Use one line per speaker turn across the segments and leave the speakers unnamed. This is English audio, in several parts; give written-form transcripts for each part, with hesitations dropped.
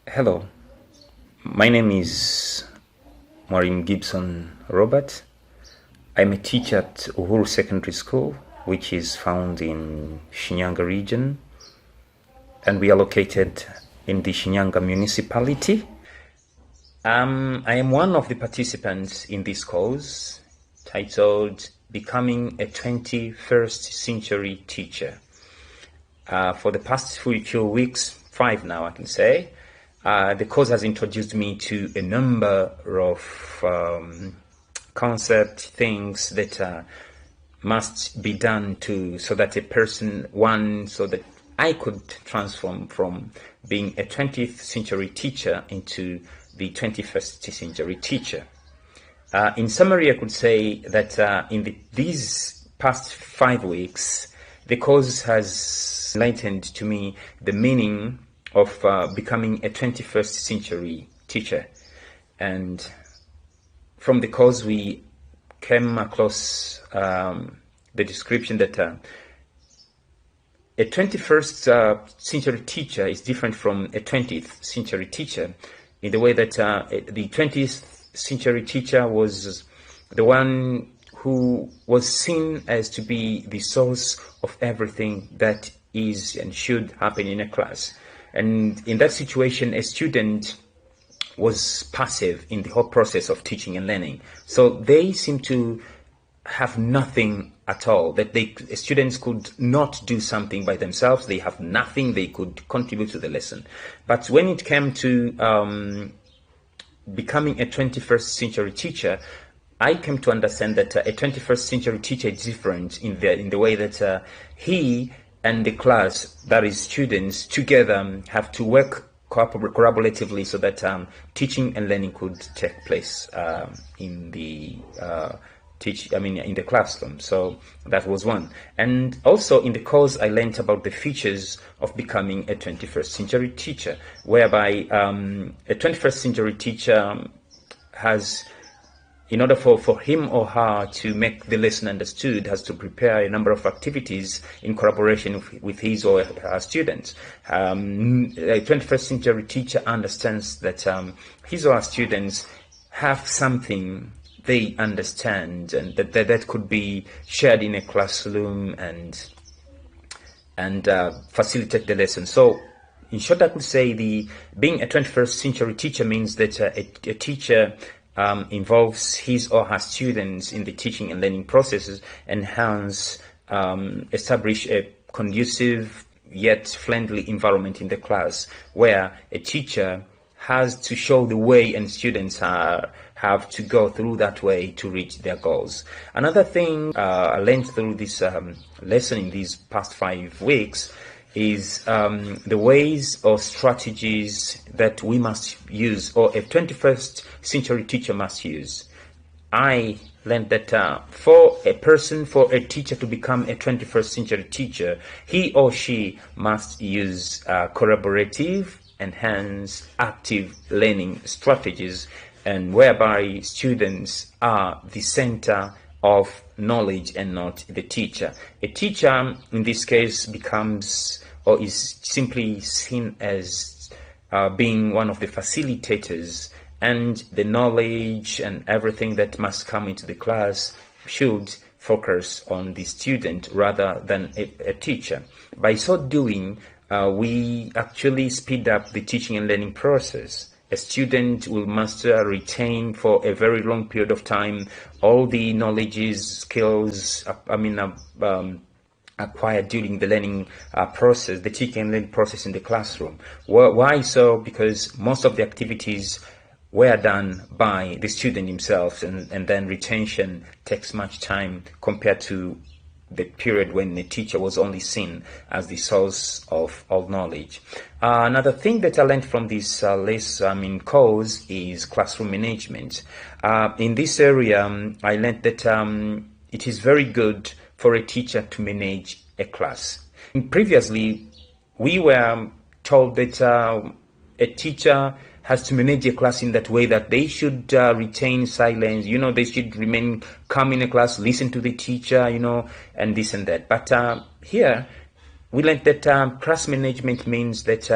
Hello, my name is Maureen Gibson Robert. I'm a teacher at Uhuru Secondary School, which is found in Shinyanga region, and we are located in the Shinyanga municipality. I am one of the participants in this course titled Becoming a 21st Century Teacher. For the past few weeks, 5 now I can say, the course has introduced me to a number of concept things that must be done so that so that I could transform from being a 20th century teacher into the 21st century teacher. In summary, I could say that these past 5 weeks, the course has enlightened to me the meaning of becoming a 21st century teacher. And from the course, we came across the description that a 21st century teacher is different from a 20th century teacher in the way that the 20th century teacher was the one who was seen as to be the source of everything that is and should happen in a class. And in that situation, a student was passive in the whole process of teaching and learning. So they seem to have nothing at all, that students could not do something by themselves. They have nothing they could contribute to the lesson. But when it came to becoming a 21st century teacher, I came to understand that a 21st century teacher is different in the way that he and the class, that is students, together have to work collaboratively so that teaching and learning could take place in the in the classroom. So that was one. And also in the course, I learned about the features of becoming a 21st century teacher, whereby a 21st century teacher has, in order for him or her to make the lesson understood, has to prepare a number of activities in collaboration with his or her students. A 21st century teacher understands that his or her students have something they understand, and that could be shared in a classroom and facilitate the lesson. So in short, I could say being a 21st century teacher means that a teacher involves his or her students in the teaching and learning processes, and hence establish a conducive yet friendly environment in the class where a teacher has to show the way and students have to go through that way to reach their goals. Another thing I learned through this lesson in these past 5 weeks is the ways or strategies that we must use, or a 21st century teacher must use. I learned that for a teacher to become a 21st century teacher, he or she must use collaborative and hence active learning strategies, and whereby students are the center of knowledge and not the teacher. A teacher in this case becomes or is simply seen as being one of the facilitators, and the knowledge and everything that must come into the class should focus on the student rather than a teacher. By so doing, we actually speed up the teaching and learning process. A student will retain for a very long period of time all the knowledges, skills, acquired during the learning process, the teaching and learning process in the classroom. Why so? Because most of the activities were done by the student himself, and then retention takes much time compared to the period when the teacher was only seen as the source of all knowledge. Another thing that I learned from this course is classroom management. In this area, I learned that it is very good for a teacher to manage a class. Previously, we were told that a teacher has to manage a class in that way that they should retain silence, they should remain calm in a class, listen to the teacher, and this and that. But here, we learned that class management means that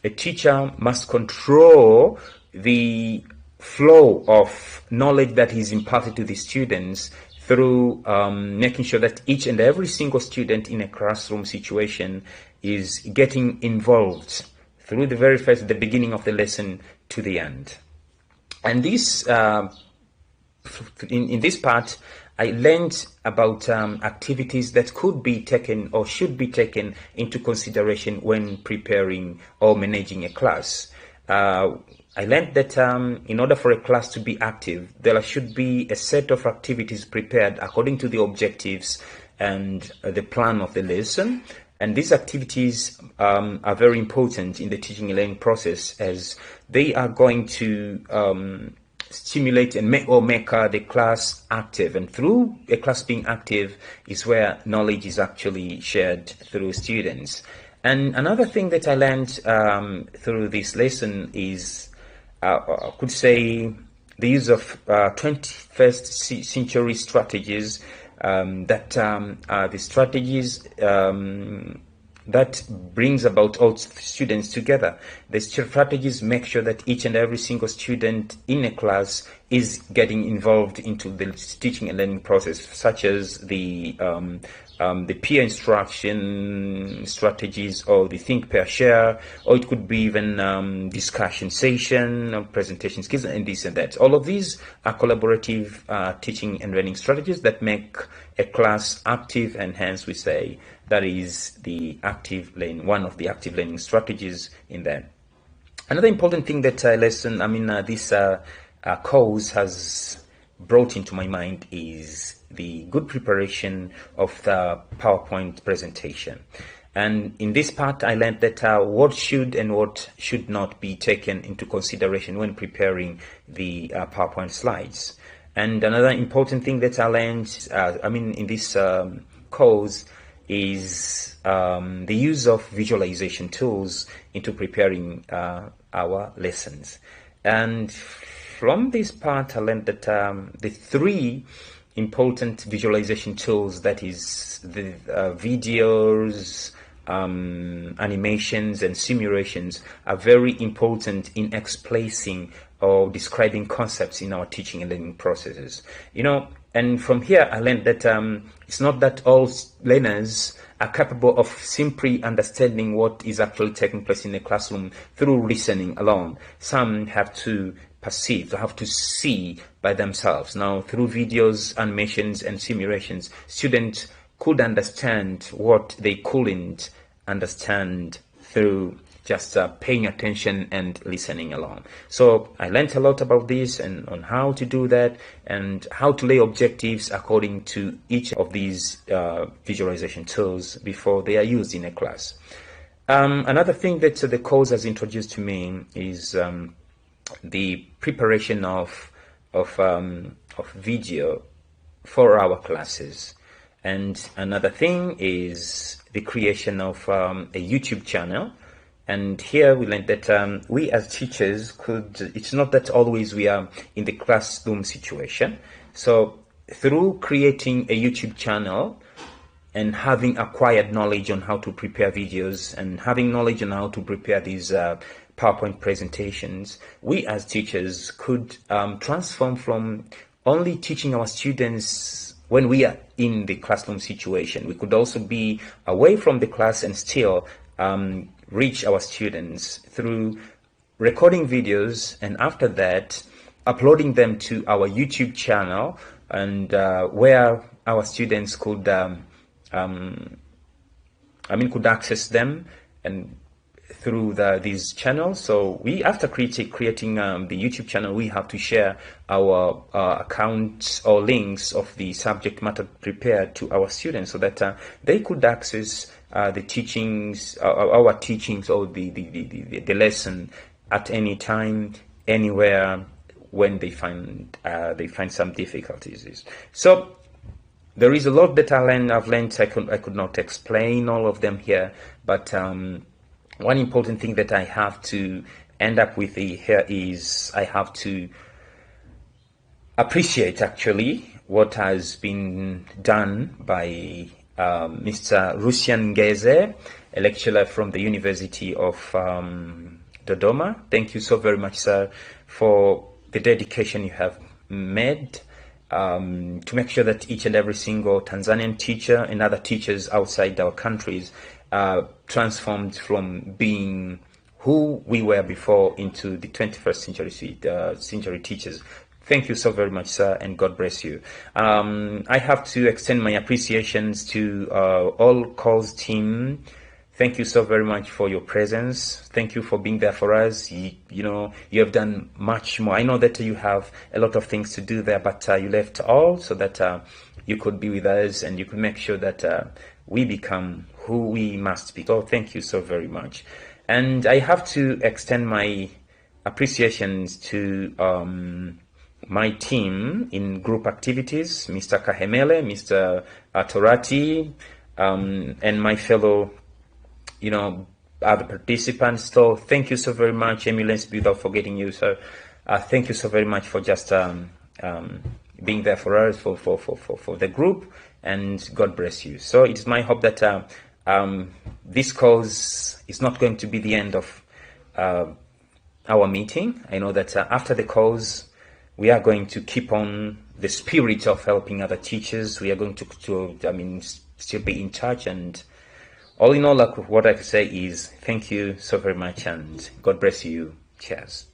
a teacher must control the flow of knowledge that is imparted to the students through making sure that each and every single student in a classroom situation is getting involved through the beginning of the lesson to the end. And this, in this part, I learned about activities that could be taken or should be taken into consideration when preparing or managing a class. I learned that in order for a class to be active, there should be a set of activities prepared according to the objectives and the plan of the lesson. And these activities are very important in the teaching and learning process, as they are going to stimulate and make the class active. And through a class being active is where knowledge is actually shared through students. And another thing that I learned through this lesson is, I could say, the use of 21st century strategies that are the strategies that brings about all students together. The strategies make sure that each and every single student in a class is getting involved into the teaching and learning process, such as the peer instruction strategies, or the think, pair, share, or it could be even discussion session, or presentation skills, and this and that. All of these are collaborative teaching and learning strategies that make a class active, and hence we say that is the active learning, one of the active learning strategies in there. Another important thing that this course has brought into my mind is the good preparation of the PowerPoint presentation. And in this part, I learned that what should and what should not be taken into consideration when preparing the PowerPoint slides. And another important thing that I learned, in this course, is the use of visualization tools into preparing our lessons. And from this part, I learned that the three important visualization tools, that is the videos, animations, and simulations, are very important in explaining or describing concepts in our teaching and learning processes. And from here, I learned that it's not that all learners are capable of simply understanding what is actually taking place in the classroom through listening alone. Some have to perceive, they have to see by themselves. Now, through videos, animations, and simulations, students could understand what they couldn't understand through just paying attention and listening alone. So I learned a lot about this and on how to do that and how to lay objectives according to each of these visualization tools before they are used in a class. Another thing that the course has introduced to me is the preparation of video for our classes. And another thing is the creation of a YouTube channel. And here we learned that we as teachers it's not that always we are in the classroom situation. So through creating a YouTube channel and having acquired knowledge on how to prepare videos and having knowledge on how to prepare these PowerPoint presentations, we as teachers could transform from only teaching our students when we are in the classroom situation. We could also be away from the class and still reach our students through recording videos, and after that uploading them to our YouTube channel, and where our students could could access them and through these channels. So we, after creating the YouTube channel, we have to share our accounts or links of the subject matter prepared to our students so that they could access the teachings, our teachings, or the lesson at any time, anywhere, when they find some difficulties. So there is a lot that I've learned. I could not explain all of them here, but one important thing that I have to end up with here is I have to appreciate actually what has been done by Mr. Rusian Ngeze a lecturer from the University of Dodoma. Thank you so very much, sir, for the dedication you have made to make sure that each and every single Tanzanian teacher and other teachers outside our countries are transformed from being who we were before into the 21st century teachers. Thank you so very much, sir, and God bless you. I have to extend my appreciations to all calls team. Thank you so very much for your presence. Thank you for being there for us. You know, you have done much more. I know that you have a lot of things to do there, but you left all so that you could be with us and you could make sure that we become who we must be. So thank you so very much. And I have to extend my appreciations to my team in group activities, Mr. Kahemele, Mr. Torati, and my fellow, other participants. So thank you so very much, Emulence, without forgetting you. So thank you so very much for just being there for us, for the group, and God bless you. So it's my hope that this cause is not going to be the end of our meeting. I know that after the cause, we are going to keep on the spirit of helping other teachers. We are going to still be in touch. And all in all, like, what I can say is thank you so very much and God bless you. Cheers.